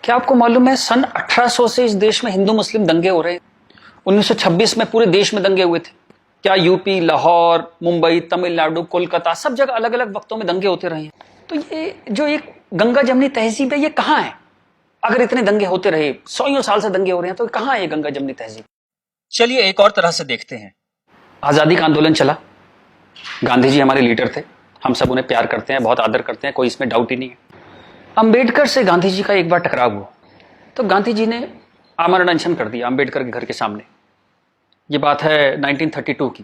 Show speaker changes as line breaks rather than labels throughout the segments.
क्या आपको मालूम है सन 1800 से इस देश में हिंदू मुस्लिम दंगे हो रहे हैं। 1926 में पूरे देश में दंगे हुए थे। क्या यूपी, लाहौर, मुंबई, तमिलनाडु, कोलकाता सब जगह अलग अलग वक्तों में दंगे होते रहे हैं। तो ये जो एक गंगा जमनी तहजीब है ये कहाँ है? अगर इतने दंगे होते रहे, सौ साल से दंगे हो रहे हैं, तो कहाँ है ये गंगा जमनी तहजीब? चलिए एक और तरह से देखते हैं। आजादी का आंदोलन चला, गांधी जी हमारे लीडर थे, हम सब उन्हें प्यार करते हैं, बहुत आदर करते हैं, कोई इसमें डाउट ही नहीं है। अंबेडकर से गांधी जी का एक बार टकराव हुआ तो गांधी जी ने आमरण अनशन कर दिया अंबेडकर के घर के सामने। ये बात है 1932 की।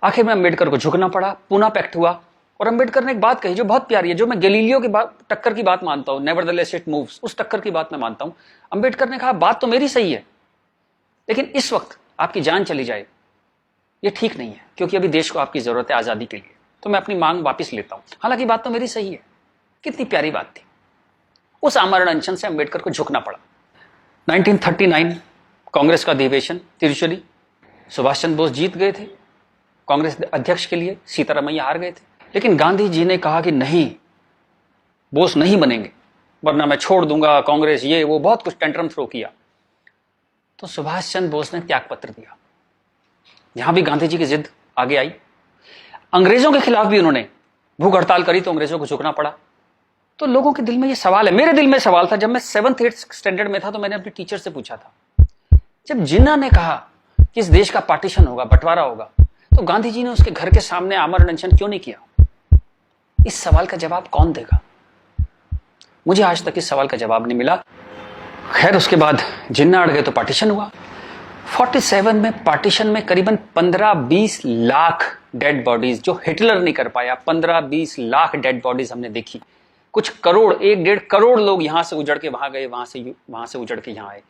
आखिर में अंबेडकर को झुकना पड़ा, पूना पैक्ट हुआ और अंबेडकर ने एक बात कही जो बहुत प्यारी है, जो मैं गैलीलियो की बात, टक्कर की बात मानता हूं, नेवरदलेस इट मूव्स, उस टक्कर की बात मैं मानता हूं। अंबेडकर ने कहा बात तो मेरी सही है, लेकिन इस वक्त आपकी जान चली जाए ये ठीक नहीं है, क्योंकि अभी देश को आपकी जरूरत है आजादी के लिए, तो मैं अपनी मांग वापस लेता हूं। हालांकि बात तो मेरी सही है। कितनी प्यारी बात थी। उस आमरण अनशन से अंबेडकर को झुकना पड़ा। 1939 कांग्रेस का अधिवेशन तिरुचुरी, सुभाष चंद्र बोस जीत गए थे कांग्रेस अध्यक्ष के लिए, सीतारामैया हार गए थे। लेकिन गांधी जी ने कहा कि नहीं, बोस नहीं बनेंगे वरना मैं छोड़ दूंगा कांग्रेस, ये वो बहुत कुछ टेंट्रम थ्रो किया। तो सुभाष चंद्र बोस ने त्याग पत्र दिया। यहां भी गांधी जी की जिद आगे आई। अंग्रेजों के खिलाफ भी उन्होंने भूख हड़ताल करी तो अंग्रेजों को झुकना पड़ा। तो लोगों के दिल में ये सवाल है, मेरे दिल में सवाल था, जब मैं 7th 8th स्टैंडर्ड में था तो मैंने अपने टीचर से पूछा था, जब जिन्ना ने कहा कि इस देश का पार्टीशन होगा, बंटवारा होगा, तो गांधी जी ने उसके घर के सामने आमरण अनशन क्यों नहीं किया? इस सवाल का जवाब कौन देगा? मुझे आज तक इस सवाल का जवाब नहीं मिला। खैर उसके बाद जिन्ना अड़ गए तो पार्टीशन हुआ। 47 में पार्टीशन में करीबन 15-20 लाख डेड बॉडीज, जो हिटलर नहीं कर पाया, 15-20 लाख डेड बॉडीज हमने देखी। कुछ करोड़, 1-1.5 करोड़ लोग यहां से उजड़ के वहां गए, वहां से उजड़ के यहां आए।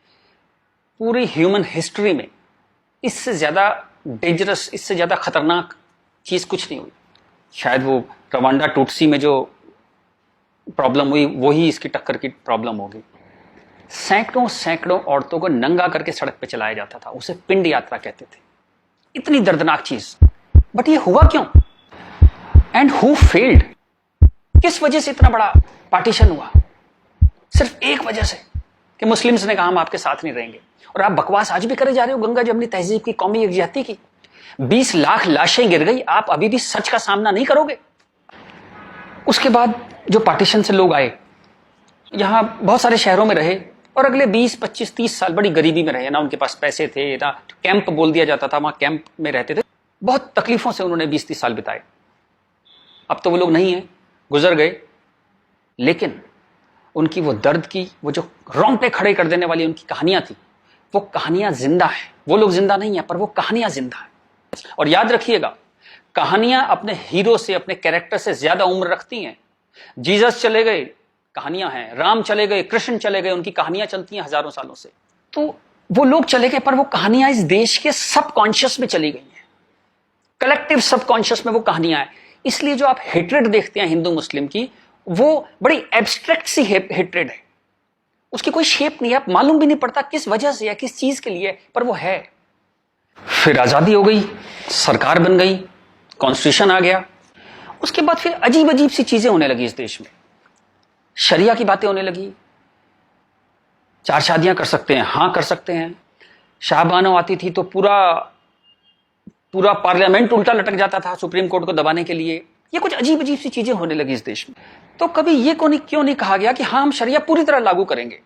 पूरी ह्यूमन हिस्ट्री में इससे ज्यादा डेंजरस, इससे ज्यादा खतरनाक चीज कुछ नहीं हुई। शायद वो रवांडा टूटसी में जो प्रॉब्लम हुई वही इसकी टक्कर की प्रॉब्लम होगी। सैकड़ों औरतों को नंगा करके सड़क पे चलाया जाता था, उसे पिंड यात्रा कहते थे। इतनी दर्दनाक चीज, बट ये हुआ क्यों? And who failed? किस वजह से इतना बड़ा पार्टीशन हुआ? सिर्फ एक वजह से कि मुस्लिम्स ने कहा हम आपके साथ नहीं रहेंगे। और आप बकवास आज भी करे जा रहे हो गंगा जमनी तहजीब की, कौमी यकजहती की। 20 लाख लाशें गिर गई, आप अभी भी सच का सामना नहीं करोगे? उसके बाद जो पार्टीशन से लोग आए, यहां बहुत सारे शहरों में रहे और अगले 20, 25, 30 साल बड़ी गरीबी में रहे। ना उनके पास पैसे थे, ना कैंप बोल दिया जाता था, वहां कैंप में रहते थे। बहुत तकलीफों से उन्होंने 20-30 साल बिताए। अब तो वो लोग नहीं है, गुजर गए, लेकिन उनकी वो दर्द की, वो जो रोंगटे खड़े कर देने वाली उनकी कहानियां थी, वो कहानियां जिंदा है। वो लोग जिंदा नहीं है, पर वो कहानियां जिंदा है। और याद रखिएगा, कहानियां अपने हीरो से, अपने कैरेक्टर से ज्यादा उम्र रखती हैं। जीसस चले गए, कहानियां हैं। राम चले गए, कृष्ण चले गए, उनकी कहानियां चलती हैं हजारों सालों से। तो वो लोग चले गए, पर वो कहानियां इस देश के सबकॉन्शियस में चली गई हैं। कलेक्टिव सबकॉन्शियस में वो कहानियां हैं। इसलिए जो आप हेट्रेड देखते हैं हिंदू मुस्लिम की, वो बड़ी एब्स्ट्रैक्ट सी हेट्रेड है। उसकी कोई शेप नहीं है, आप मालूम भी नहीं पड़ता किस वजह से या किस चीज के लिए, पर वो है। फिर आजादी हो गई, सरकार बन गई, कॉन्स्टिट्यूशन आ गया। उसके बाद फिर अजीब अजीब सी चीजें होने लगी इस देश में। शरिया की बातें होने लगी। 4 शादियां कर सकते हैं, हां कर सकते हैं। शाहबानो आती थी तो पूरा पार्लियामेंट उल्टा लटक जाता था सुप्रीम कोर्ट को दबाने के लिए। ये कुछ अजीब अजीब सी चीजें होने लगी इस देश में। तो कभी ये क्यों नहीं कहा गया कि हाँ हम शरिया पूरी तरह लागू करेंगे,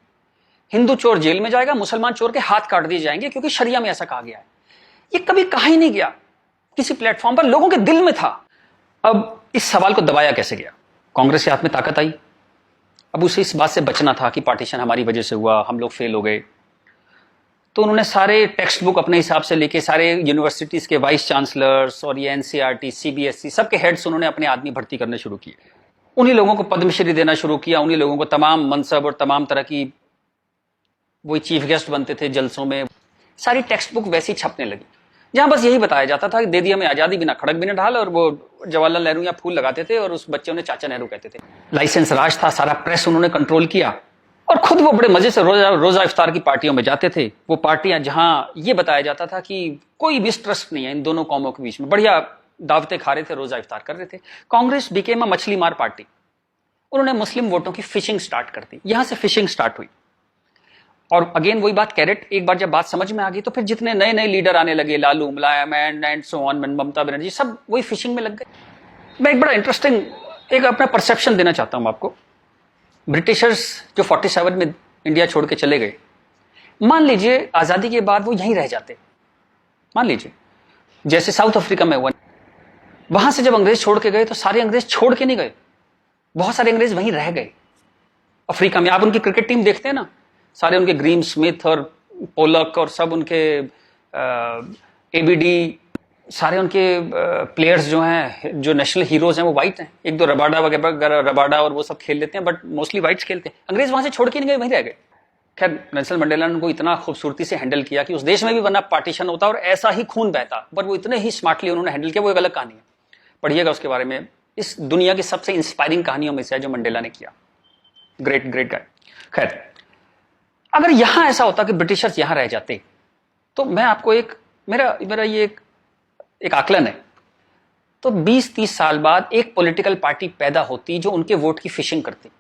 हिंदू चोर जेल में जाएगा, मुसलमान चोर के हाथ काट दिए जाएंगे, क्योंकि शरिया में ऐसा कहा गया है। ये कभी कहा ही नहीं गया किसी प्लेटफॉर्म पर, लोगों के दिल में था। अब इस सवाल को दबाया कैसे गया? कांग्रेस के हाथ में ताकत आई। अब उसे इस बात से बचना था कि पार्टीशन हमारी वजह से हुआ, हम लोग फेल हो गए। तो उन्होंने सारे टेक्स्ट बुक अपने हिसाब से लेके, सारे यूनिवर्सिटीज के वाइस चांसलर्स और ये एनसीईआरटी, सीबीएसई, सबके हेड्स उन्होंने अपने आदमी भर्ती करने शुरू किए। उन्हीं लोगों को पद्मश्री देना शुरू किया, उन्हीं लोगों को तमाम मनसब और तमाम तरह की, वही चीफ गेस्ट बनते थे जलसों में। सारी टेक्स्ट बुक वैसी छपने लगी, जहां बस यही बताया जाता था कि दे दिया हमें आजादी, बिना खड़क बिना ढाल। और वो जवाहरलाल नेहरू या फूल लगाते थे और उस बच्चे उन्हें चाचा नेहरू कहते थे। लाइसेंस राज था, सारा प्रेस उन्होंने कंट्रोल किया। और खुद वो बड़े मजे से रोजा इफ्तार की पार्टियों में जाते थे। वो पार्टियां जहां ये बताया जाता था कि कोई मिसट्रस्ट नहीं है इन दोनों कौमों के बीच में, बढ़िया दावतें खा रहे थे, रोजा इफ्तार कर रहे थे। कांग्रेस बिकेम अ मछली मार पार्टी। उन्होंने मुस्लिम वोटों की फिशिंग स्टार्ट कर दी, यहां से फिशिंग स्टार्ट हुई। और अगेन वही बात, कैरेट, एक बार जब बात समझ में आ गई तो फिर जितने नए नए लीडर आने लगे, लालू, मुलायम and so on, Mamata Banerjee, सब वही फिशिंग में लग गए। मैं एक बड़ा इंटरेस्टिंग एक अपना परसेप्शन देना चाहता हूं आपको। ब्रिटिशर्स जो 47 में इंडिया छोड़ के चले गए, मान लीजिए आजादी के बाद वो यहीं रह जाते, मान लीजिए जैसे साउथ अफ्रीका में हुआ, वहां से जब अंग्रेज छोड़ के गए तो सारे अंग्रेज छोड़ के नहीं गए, बहुत सारे अंग्रेज वहीं रह गए अफ्रीका में। आप उनकी क्रिकेट टीम देखते हैं ना, सारे उनके ग्रीम स्मिथ और पोलक और सब उनके एबीडी, सारे उनके प्लेयर्स जो हैं, जो नेशनल हीरोज हैं, वो वाइट हैं। एक दो रबाडा वगैरह, रबाडा और वो सब खेल लेते हैं, बट मोस्टली वाइट्स खेलते हैं। अंग्रेज वहां से छोड़ के नहीं गए, वहीं रह गए। खैर नेल्सन मंडेला ने उनको इतना खूबसूरती से हैंडल किया कि उस देश में भी वरना पार्टीशन होता और ऐसा ही खून बहता, पर वो इतने ही स्मार्टली उन्होंने हैंडल किया। वो एक अलग कहानी है, पढ़िएगा उसके बारे में। इस दुनिया की सबसे इंस्पायरिंग कहानियों में से है जो मंडेला ने किया। Great great guy. खैर, अगर यहां ऐसा होता कि ब्रिटिशर्स यहां रह जाते, तो मैं आपको मेरा ये एक आकलन है, तो 20-30 साल बाद एक पॉलिटिकल पार्टी पैदा होती जो उनके वोट की फिशिंग करती,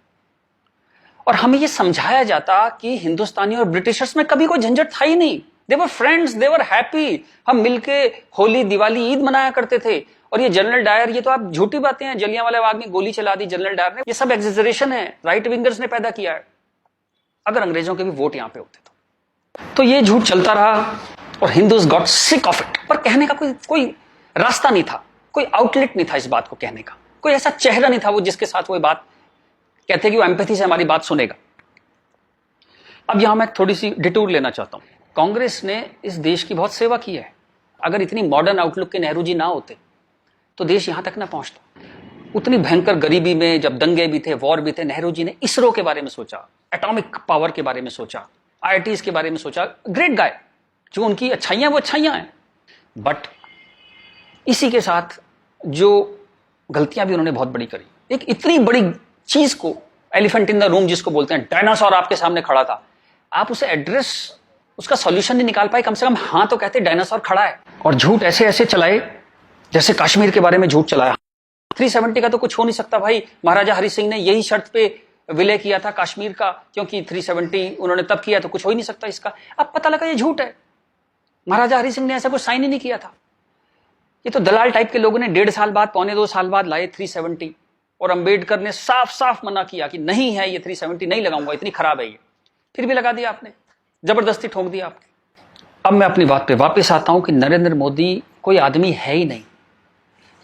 और हमें यह समझाया जाता कि हिंदुस्तानी और ब्रिटिशर्स में कभी कोई झंझट था ही नहीं। They were friends, they were happy. हम मिलके होली, दिवाली, ईद मनाया करते थे। और ये जनरल डायर, ये तो आप झूठी बातें हैं, जलियांवाला बाग में गोली चला दी जनरल डायर ने, ये सब एग्जेजरेशन है, राइट विंगर्स ने पैदा किया है। अगर अंग्रेजों के भी वोट यहां पे होते तो ये झूठ चलता रहा और Hindus got sick of it. पर कहने का कोई रास्ता नहीं था, कोई आउटलेट नहीं था इस बात को कहने का, कोई ऐसा चेहरा नहीं था वो जिसके साथ वो बात कहते कि वो एम्पैथी से हमारी बात सुनेगा। अब यहां मैं थोड़ी सी डिटूर लेना चाहता हूं। कांग्रेस ने इस देश की बहुत सेवा की है। अगर इतनी मॉडर्न आउटलुक के नेहरू जी ना होते तो देश यहां तक ना पहुंचता। उतनी भयंकर गरीबी में जब दंगे भी थे, वॉर भी थे, नेहरू जी ने इसरो के बारे में सोचा, एटॉमिक पावर के बारे में सोचा, आईआईटीज के बारे में सोचा। Great guy. जो उनकी अच्छाइयां वो अच्छाइयां हैं, बट इसी के साथ जो गलतियां भी उन्होंने बहुत बड़ी करी। एक इतनी बड़ी चीज को, एलिफेंट इन द रूम जिसको बोलते हैं, डायनासोर आपके सामने खड़ा था, आप उसे एड्रेस, उसका सॉल्यूशन नहीं निकाल पाए। कम से कम हाँ तो कहते डायनासोर खड़ा है। और झूठ ऐसे ऐसे चलाए, जैसे कश्मीर के बारे में झूठ चलाया। 370 का तो कुछ हो नहीं सकता भाई। महाराजा हरि सिंह ने यही शर्त पे विलय किया था कश्मीर का, क्योंकि 370 उन्होंने तब किया, तो कुछ हो ही नहीं सकता इसका। अब पता लगा ये झूठ है, महाराजा हरि सिंह ने ऐसा कुछ साइन ही नहीं किया था। ये तो दलाल टाइप के लोगों ने 1.5 साल बाद, 1.25 साल बाद लाए 370, और अंबेडकर ने साफ साफ मना किया कि नहीं है ये 370, नहीं लगाऊंगा, इतनी खराब है ये। फिर भी लगा दिया आपने, जबरदस्ती ठोक दिया आपने। अब मैं अपनी बात पे वापस आता हूं कि नरेंद्र मोदी कोई आदमी है ही नहीं,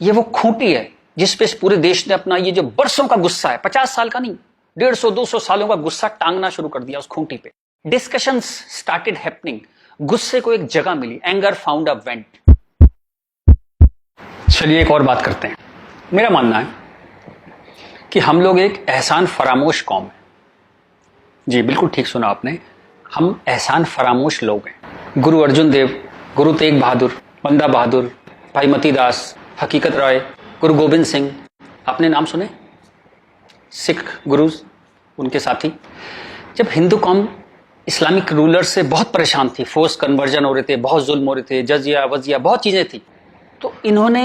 ये वो खूंटी है जिस पे पूरे देश ने अपना ये जो बरसों का गुस्सा है, 50 साल का नहीं, 150-200 सालों का गुस्सा टांगना शुरू कर दिया उस खूंटी पे। डिस्कशंस स्टार्टेड हैपनिंग, गुस्से को एक जगह मिली, एंगर फाउंड अ वेंट। चलिए एक और बात करते हैं। मेरा मानना है कि हम लोग एक एहसान फरामोश कौम है। जी बिल्कुल ठीक सुना आपने, हम एहसान फरामोश लोग हैं। गुरु अर्जुन देव, गुरु तेग बहादुर, बंदा बहादुर, भाई मती दास, हकीकत राय, गुरु गोविंद सिंह, आपने नाम सुने, सिख गुरुज, उनके साथी। जब हिंदू कौम इस्लामिक रूलर से बहुत परेशान थी, फोर्स कन्वर्जन हो रहे थे, बहुत जुल्म हो रहे थे, जजिया वजिया बहुत चीजें थी, तो इन्होंने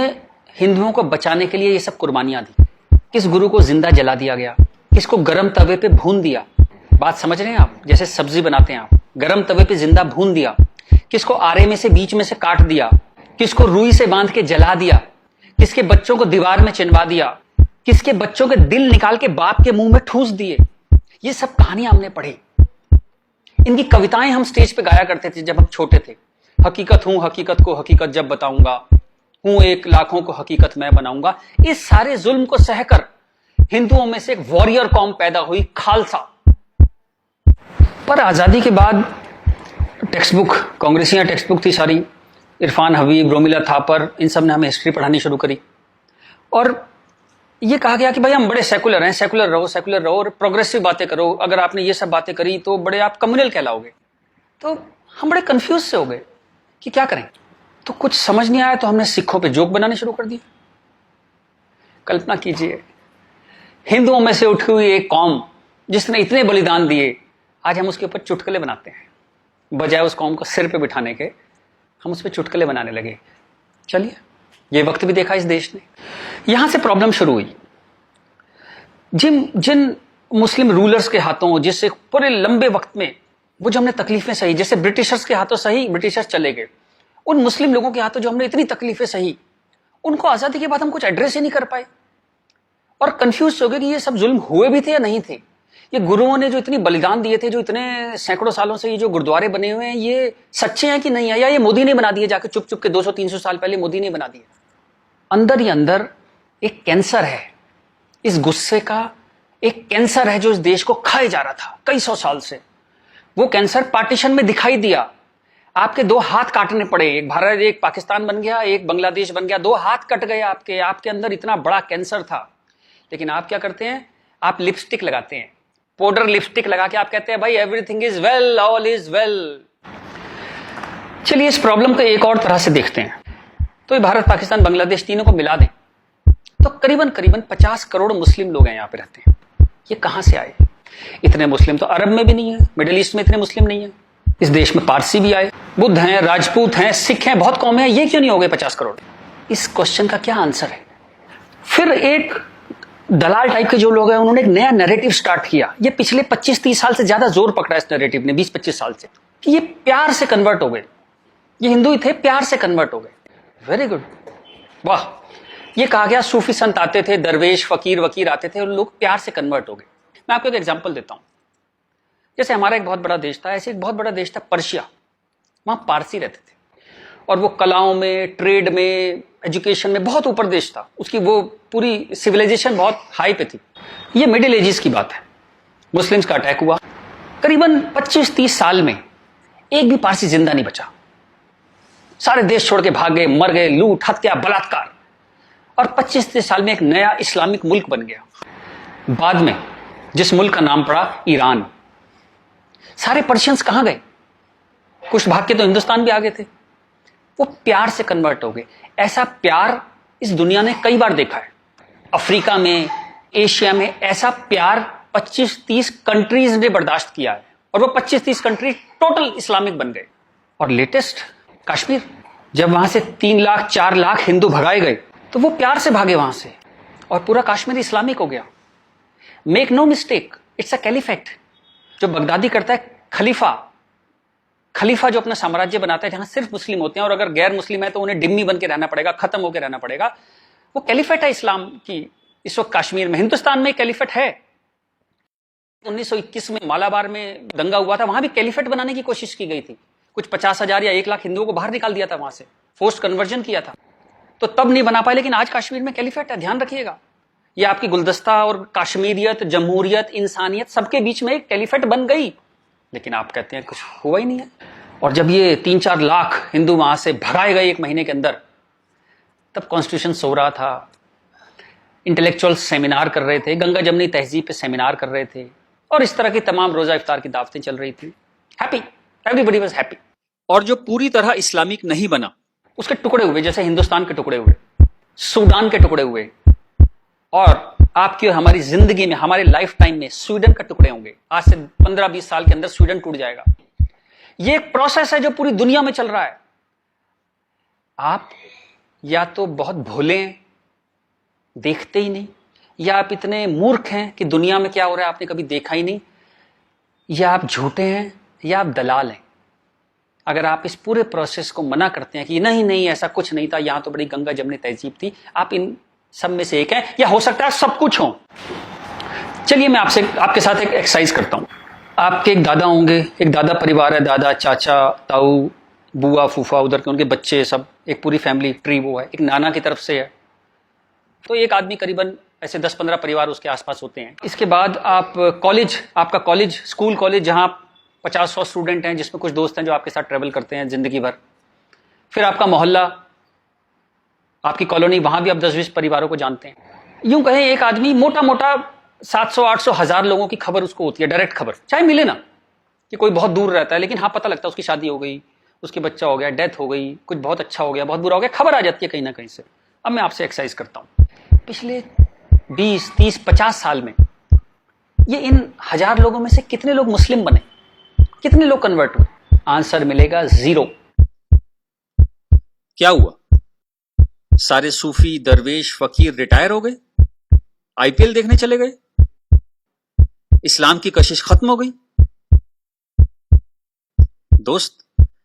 हिंदुओं को बचाने के लिए ये सब कुर्बानियां दी। किस गुरु को जिंदा जला दिया गया, किसको गर्म तवे पे भून दिया, बात समझ रहे हैं आप, जैसे सब्जी बनाते हैं आप, गर्म तवे पे जिंदा भून दिया, किसको आरे में से बीच में से काट दिया, किसको रुई से बांध के जला दिया, किसके बच्चों को दीवार में चिनवा दिया, किसके बच्चों के दिल निकाल के बाप के मुंह में ठूस दिए। ये सब कहानियां हमने पढ़ी, इनकी कविताएं हम स्टेज पे गाया करते थे जब हम छोटे थे। हकीकत हूं, हकीकत को हकीकत जब बताऊंगा, हूं एक लाखों को हकीकत मैं बनाऊंगा। इस सारे जुल्म को सहकर हिंदुओं में से एक वॉरियर कौम पैदा हुई, खालसा। पर आजादी के बाद टेक्स्ट बुक, कांग्रेसियां टेक्स्ट बुक थी सारी, इरफान हबीब, रोमिला थापर, इन सब ने हमें हिस्ट्री पढ़ानी शुरू करी, और ये कहा गया कि भाई हम बड़े सेकुलर हैं, सेकुलर रहो और प्रोग्रेसिव बातें करो। अगर आपने ये सब बातें करी तो बड़े आप कम्युनल कहलाओगे। तो हम बड़े कंफ्यूज से हो गए कि क्या करें। तो कुछ समझ नहीं आया तो हमने सिखों पे जोक बनाने शुरू कर दिए। कल्पना कीजिए, हिंदुओं में से उठी हुई एक कौम जिसने इतने बलिदान दिए, आज हम उसके ऊपर चुटकुले बनाते हैं। बजाय उस कौम को सिर पे बिठाने के हम उस पर चुटकुले बनाने लगे। चलिए, ये वक्त भी देखा इस देश ने। यहां से प्रॉब्लम शुरू हुई। जिन जिन मुस्लिम रूलर्स के हाथों, जिससे पूरे लंबे वक्त में वो जो हमने तकलीफें सही, जैसे ब्रिटिशर्स के हाथों सही, ब्रिटिशर्स चले गए, उन मुस्लिम लोगों के हाथों जो हमने इतनी तकलीफें सही, उनको आजादी के बाद हम कुछ एड्रेस ही नहीं कर पाए और कंफ्यूज हो गए कि ये सब जुल्म हुए भी थे या नहीं थे। ये गुरुओं ने जो इतनी बलिदान दिए थे, जो इतने सैकड़ों सालों से ये जो गुरुद्वारे बने हुए हैं, ये सच्चे हैं कि नहीं है, या ये मोदी ने बना दिए जाके चुप चुप के 200-300 साल पहले मोदी ने बना दिए। अंदर ही अंदर एक कैंसर है, इस गुस्से का एक कैंसर है जो इस देश को खाए जा रहा था कई सौ साल से। वो कैंसर पार्टीशन में दिखाई दिया, आपके दो हाथ काटने पड़े, एक भारत एक पाकिस्तान बन गया, एक बांग्लादेश बन गया, दो हाथ कट गए आपके अंदर इतना बड़ा कैंसर था। लेकिन आप क्या करते हैं, आप लिपस्टिक लगाते हैं, पाउडर लिपस्टिक लगा के आप कहते हैं भाई everything is well, all is well. चलिए इस प्रॉब्लम को एक और तरह से देखते हैं। तो ये भारत पाकिस्तान बांग्लादेश तीनों को मिला दें तो करीबन 50 करोड़ मुस्लिम लोग हैं यहाँ पे रहते हैं। ये कहां से आए? इतने मुस्लिम तो अरब में भी नहीं है, मिडिल ईस्ट में इतने मुस्लिम नहीं है। इस देश में पारसी भी आए, बुद्ध हैं, राजपूत हैं, सिख हैं, बहुत कौम है, ये क्यों नहीं हो गए 50 करोड़? इस क्वेश्चन का क्या आंसर है? फिर एक दलाल टाइप के जो लोग हैं उन्होंने एक नया नैरेटिव स्टार्ट किया। ये पिछले 25-30 साल से ज्यादा जोर पकड़ा इस नैरेटिव ने, 20-25 साल से, कि ये प्यार से कन्वर्ट हो गए, ये हिंदू ही थे, प्यार से कन्वर्ट हो गए। वेरी गुड, वाह। ये कहा गया सूफी संत आते थे, दरवेश फकीर वकीर आते थे, और लोग प्यार से कन्वर्ट हो गए। मैं आपको एक एग्जांपल देता हूं। जैसे हमारा एक बहुत बड़ा देश था, ऐसे एक बहुत बड़ा देश था पर्शिया, वहां पारसी रहते थे और वो कलाओं में, ट्रेड में, एजुकेशन में बहुत ऊपर देश था, उसकी वो पूरी सिविलाइजेशन बहुत हाई पे थी। ये मिडिल एजेस की बात है, मुस्लिम्स का अटैक हुआ, करीबन 25-30 साल में एक भी पारसी जिंदा नहीं बचा, सारे देश छोड़ के भाग गए, मर गए, लूट हत्या बलात्कार, और 25-30 साल में एक नया इस्लामिक मुल्क बन गया। बाद में जिस मुल्क का नाम पड़ा ईरान। सारे पर्शियंस कहां गए? कुछ भाग के तो हिंदुस्तान भी आ गए थे। वो प्यार से कन्वर्ट हो गए। ऐसा प्यार इस दुनिया ने कई बार देखा है, अफ्रीका में, एशिया में, ऐसा प्यार 25-30 कंट्रीज ने बर्दाश्त किया है, और वो 25-30 कंट्री टोटल इस्लामिक बन गए। और लेटेस्ट कश्मीर, जब वहां से 3 लाख 4 लाख हिंदू भगाए गए तो वो प्यार से भागे वहां से, और पूरा कश्मीर इस्लामिक हो गया। Make no mistake, it's a caliphate. जो बगदादी करता है खलीफा जो अपना साम्राज्य बनाता है जहां सिर्फ मुस्लिम होते हैं, और अगर गैर मुस्लिम है तो उन्हें डिम्मी बन के रहना पड़ेगा, खत्म होकर रहना पड़ेगा, वो कैलिफेट है इस्लाम की। इस वक्त कश्मीर में, हिंदुस्तान में कैलिफेट है। 1921 में मालाबार में दंगा हुआ था, वहां भी कैलिफेट बनाने की कोशिश की गई थी। कुछ 50,000 या 1 लाख हिंदुओं को बाहर निकाल दिया था वहां से, फोर्स्ड कन्वर्जन किया था, तो तब नहीं बना पाए। लेकिन आज कश्मीर में कैलिफेट है, ध्यान रखिएगा। ये आपकी गुलदस्ता और कश्मीरियत, जमहूरियत, इंसानियत सबके बीच में एक कैलिफेट बन गई। लेकिन आप कहते हैं कुछ हुआ ही नहीं है। और जब ये 3-4 लाख हिंदू वहां से भगाए गए 1 महीने के अंदर, तब कॉन्स्टिट्यूशन सो रहा था, इंटेलेक्चुअल सेमिनार कर रहे थे, गंगा जमनी तहजीब पे सेमिनार कर रहे थे, और इस तरह की तमाम रोजा इफ्तार की दावतें चल रही थी। Happy, everybody was happy. और जो पूरी तरह इस्लामिक नहीं बना, उसके टुकड़े हुए, जैसे हिंदुस्तान के टुकड़े हुए, सूडान के टुकड़े हुए, और आपकी और हमारी जिंदगी में, हमारे लाइफ टाइम में स्वीडन के टुकड़े होंगे। आज से 15-20 साल के अंदर स्वीडन टूट जाएगा। ये एक प्रोसेस है जो पूरी दुनिया में चल रहा है। आप या तो बहुत भोले हैं, देखते ही नहीं, या आप इतने मूर्ख हैं कि दुनिया में क्या हो रहा है आपने कभी देखा ही नहीं, या आप झूठे हैं, या आप दलाल हैं। अगर आप इस पूरे प्रोसेस को मना करते हैं कि नहीं ऐसा कुछ नहीं था, यहां तो बड़ी गंगा जमनी तहजीब थी, आप इन सब में से एक है, या हो सकता है सब कुछ हो। चलिए मैं आपके साथ एक एक्सरसाइज करता हूं। आपके एक दादा होंगे, एक दादा परिवार है, दादा, चाचा, ताऊ, बुआ, फूफा, उधर के उनके बच्चे, सब एक पूरी फैमिली ट्री वो है। एक नाना की तरफ से है, तो एक आदमी करीबन ऐसे 10-15 परिवार उसके आसपास होते हैं। इसके बाद आप कॉलेज, आपका कॉलेज, स्कूल कॉलेज, जहां 50-100 स्टूडेंट हैं, जिसमें कुछ दोस्त हैं जो आपके साथ ट्रेवल करते हैं जिंदगी भर। फिर आपका मोहल्ला, आपकी कॉलोनी, वहां भी आप 10-20 परिवारों को जानते हैं। यूं कहें एक आदमी मोटा मोटा 700-800 1000 लोगों की खबर उसको होती है, डायरेक्ट खबर, चाहे मिले ना कि कोई बहुत दूर रहता है, लेकिन हाँ पता लगता है उसकी शादी हो गई, उसके बच्चा हो गया, डेथ हो गई, कुछ बहुत अच्छा हो गया, बहुत बुरा हो गया, खबर आ जाती है कहीं ना कहीं से। अब मैं आपसे एक्सरसाइज करता हूं, पिछले 20, 30, 50 साल में ये इन 1000 लोगों में से कितने लोग मुस्लिम बने, कितने लोग कन्वर्ट हुए? आंसर मिलेगा 0। क्या हुआ? सारे सूफी, दरवेश, फकीर रिटायर हो गए, आईपीएल देखने चले गए, इस्लाम की कशिश खत्म हो गई। दोस्त,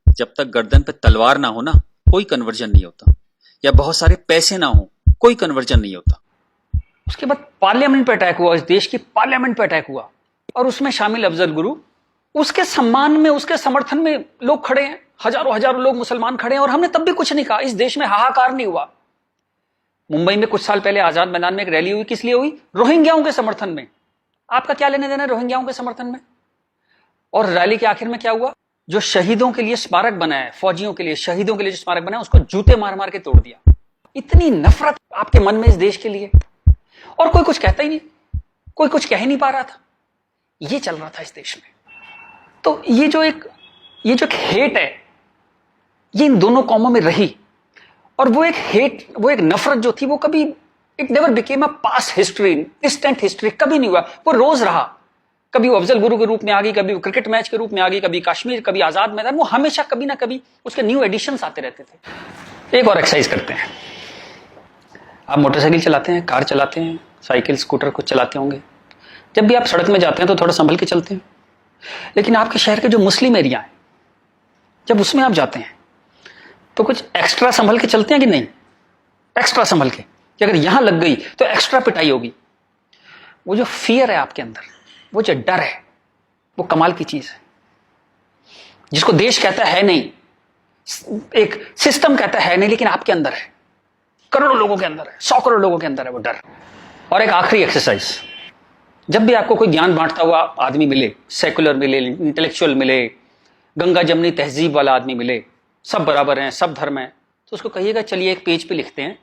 जब तक गर्दन पे तलवार ना हो ना, कोई कन्वर्जन नहीं होता, या बहुत सारे पैसे ना हो, कोई कन्वर्जन नहीं होता। उसके बाद पार्लियामेंट पे अटैक हुआ, इस देश की पार्लियामेंट पे अटैक हुआ, और उसमें शामिल अफजल गुरु, उसके सम्मान में, उसके समर्थन में लोग खड़े हैं, हजारों हजारों लोग मुसलमान खड़े हैं, और हमने तब भी कुछ नहीं कहा। इस देश में हाहाकार नहीं हुआ। मुंबई में कुछ साल पहले आजाद मैदान में एक रैली हुई, किस लिए हुई? रोहिंग्याओं के समर्थन में। आपका क्या लेने देना रोहिंग्याओं के समर्थन में? और रैली के आखिर में क्या हुआ? जो शहीदों के लिए स्मारक बना है, फौजियों के लिए, शहीदों के लिए जो स्मारक बना है, उसको जूते मार मार के तोड़ दिया। इतनी नफरत आपके मन में इस देश के लिए, और कोई कुछ कहता ही नहीं, कोई कुछ कह ही नहीं पा रहा था। ये चल रहा था इस देश में। तो ये जो एक हेट है, ये इन दोनों कौमों में रही, और वो एक हेट, वो एक नफरत जो थी, वो कभी, it never became a past history, distant history, कभी नहीं हुआ। वो रोज रहा। कभी वो अफजल गुरु के रूप में आ गई, कभी वो क्रिकेट मैच के रूप में आ गई, कभी कश्मीर, कभी आजाद मैदान, वो हमेशा कभी ना कभी उसके न्यू एडिशंस आते रहते थे। एक और एक्सरसाइज करते हैं। आप मोटरसाइकिल चलाते हैं, कार चलाते हैं, साइकिल, स्कूटर कुछ चलाते होंगे। जब भी आप सड़क में जाते हैं तो थोड़ा संभल के चलते हैं। लेकिन आपके शहर के जो मुस्लिम एरिया है, जब उसमें आप जाते हैं तो कुछ एक्स्ट्रा संभल के चलते हैं कि नहीं? एक्स्ट्रा संभल के, कि अगर यहां लग गई तो एक्स्ट्रा पिटाई होगी। वो जो फियर है आपके अंदर, वो जो डर है, वो कमाल की चीज है, जिसको देश कहता है नहीं, एक सिस्टम कहता है नहीं, लेकिन आपके अंदर है, करोड़ों लोगों के अंदर है, 100 करोड़ लोगों के अंदर है वो डर। और एक आखिरी एक्सरसाइज, जब भी आपको कोई ज्ञान बांटता हुआ आदमी मिले, सेकुलर मिले, इंटेलेक्चुअल मिले, गंगा जमनी तहजीब वाला आदमी मिले, सब बराबर हैं, सब धर्म है, तो उसको कहिएगा चलिए एक पेज पे लिखते हैं,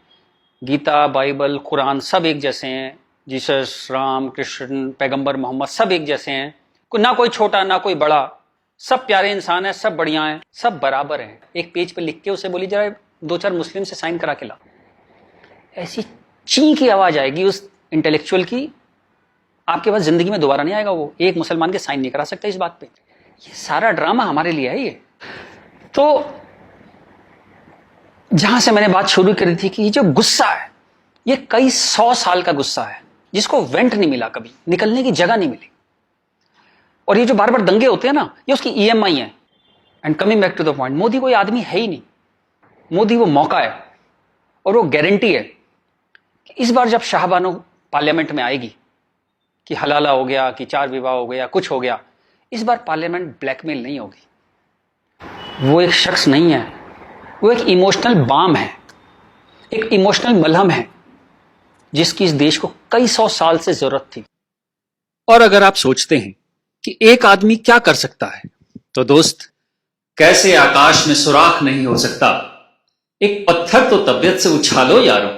गीता, बाइबल, कुरान सब एक जैसे हैं, जीसस, राम, कृष्ण, पैगंबर मोहम्मद सब एक जैसे हैं, ना कोई छोटा ना कोई बड़ा, सब प्यारे इंसान है, सब बढ़िया हैं, सब बराबर हैं। एक पेज पे लिख के उसे बोली जरा 2-4 मुस्लिम से साइन करा के ला। ऐसी ची की आवाज आएगी उस इंटेलेक्चुअल की, आपके पास जिंदगी में दोबारा नहीं आएगा। वो एक मुसलमान के साइन नहीं करा सकता इस बात पे। ये सारा ड्रामा हमारे लिए है। ये तो जहां से मैंने बात शुरू करी थी कि ये जो गुस्सा है, ये कई 100 साल का गुस्सा है, जिसको वेंट नहीं मिला, कभी निकलने की जगह नहीं मिली। और ये जो बार बार दंगे होते हैं ना, ये उसकी EMI है। And coming back to the point, Modi कोई आदमी है ही नहीं। मोदी वो मौका है, और वो गारंटी है कि इस बार जब शाहबानो पार्लियामेंट में आएगी, कि हलाला हो गया, कि 4 विवाह हो गया, कुछ हो गया, इस बार पार्लियामेंट ब्लैकमेल नहीं होगी। वो एक शख्स नहीं है, वो एक इमोशनल बाम है, एक इमोशनल मलहम है, जिसकी इस देश को कई 100 साल से जरूरत थी। और अगर आप सोचते हैं कि एक आदमी क्या कर सकता है, तो दोस्त, कैसे आकाश में सुराख नहीं हो सकता, एक पत्थर तो तबीयत से उछालो यारो।